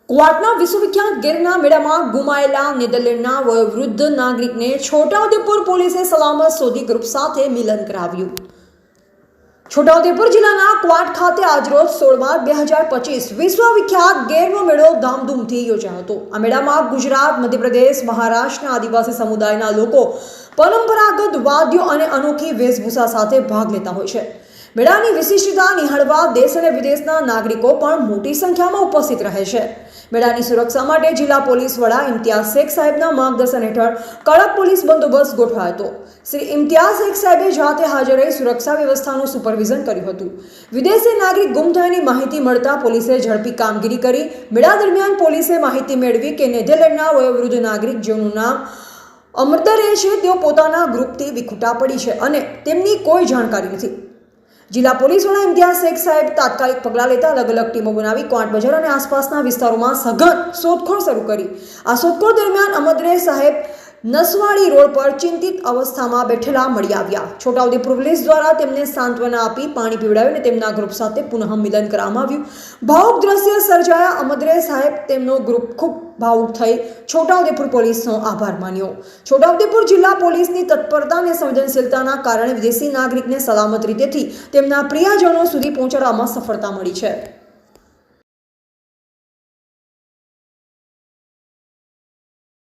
ક્વાટના વિશ્વવિખ્યાત ગીરના મેળામાં ગુમાયેલા નેધરલેન્ડના વયોવૃદ્ધ નાગરિકને છોટાઉદેપુર પોલીસે સલામત શોધી ગ્રુપ સાથે મિલન કરાવ્યું। છોટાઉદેપુર જિલ્લાના ક્વાટ ખાતે આજરોજ 16/2025 વિશ્વવિખ્યાત ગીરનો મેળો ધામધૂમથી યોજાયો હતો। આ મેળામાં ગુજરાત, મધ્યપ્રદેશ, મહારાષ્ટ્રના આદિવાસી સમુદાયના લોકો પરંપરાગત વાદ્યો અને અનોખી વેશભૂષા સાથે ભાગ લેતા હોય છે। મેળાની વિશિષ્ટતા નિહાળવા દેશ અને વિદેશના નાગરિકો પણ મોટી સંખ્યામાં ઉપસ્થિત રહે છે। મેળાની સુરક્ષા માટે જિલ્લા પોલીસ વડા ઇમ્તિયાઝ શેખ સાહેબના માર્ગદર્શન હેઠળ કડક પોલીસ બંદોબસ્ત ગોઠવાયો હતો। શ્રી ઇમ્તિયાઝ શેખ સાહેબે જાતે હાજર રહી સુરક્ષા વ્યવસ્થાનું સુપરવિઝન કર્યું હતું। વિદેશી નાગરિક ગુમ થયાની માહિતી મળતા પોલીસે ઝડપી કામગીરી કરી। મેળા દરમિયાન પોલીસે માહિતી મેળવી કે નેધરલેન્ડના વયોવૃદ્ધ નાગરિક જેનું નામ અમર્તર છે તેઓ પોતાના ગ્રુપથી વિખૂટા પડી છે અને તેમની કોઈ જાણકારી નથી। જિલ્લા પોલીસ વડા ઇમ્તિયાઝ શેખ સાહેબ તાત્કાલિક પગલાં લેતા અલગ અલગ ટીમો બનાવી ક્વાટ બજાર અને આસપાસના વિસ્તારોમાં સઘન શોધખોળ શરૂ કરી। આ શોધખોળ દરમિયાન અમર્તર સાહેબ નસવાડી રોડ પર ચિંતિત અવસ્થામાં બેઠેલા મળી આવ્યા। છોટાઉદેપુર પોલીસ દ્વારા તેમને સાંત્વના આપી પાણી પીવડાવ્યું અને તેમના ગ્રુપ સાથે પુનઃ મિલન કરવામાં આવ્યું। ભાવુક દ્રશ્ય સર્જાયા। અમર્તર સાહેબ તેમનો ગ્રુપ ખૂબ ભાવુક થઈ છોટાઉદેપુર પોલીસનો આભાર માન્યો। છોટાઉદેપુર જિલ્લા પોલીસની તત્પરતા અને સંવેદનશીલતાના કારણે વિદેશી નાગરિકને સલામત રીતેથી તેમના પ્રિયજનો સુધી પહોંચાડવામાં સફળતા મળી છે।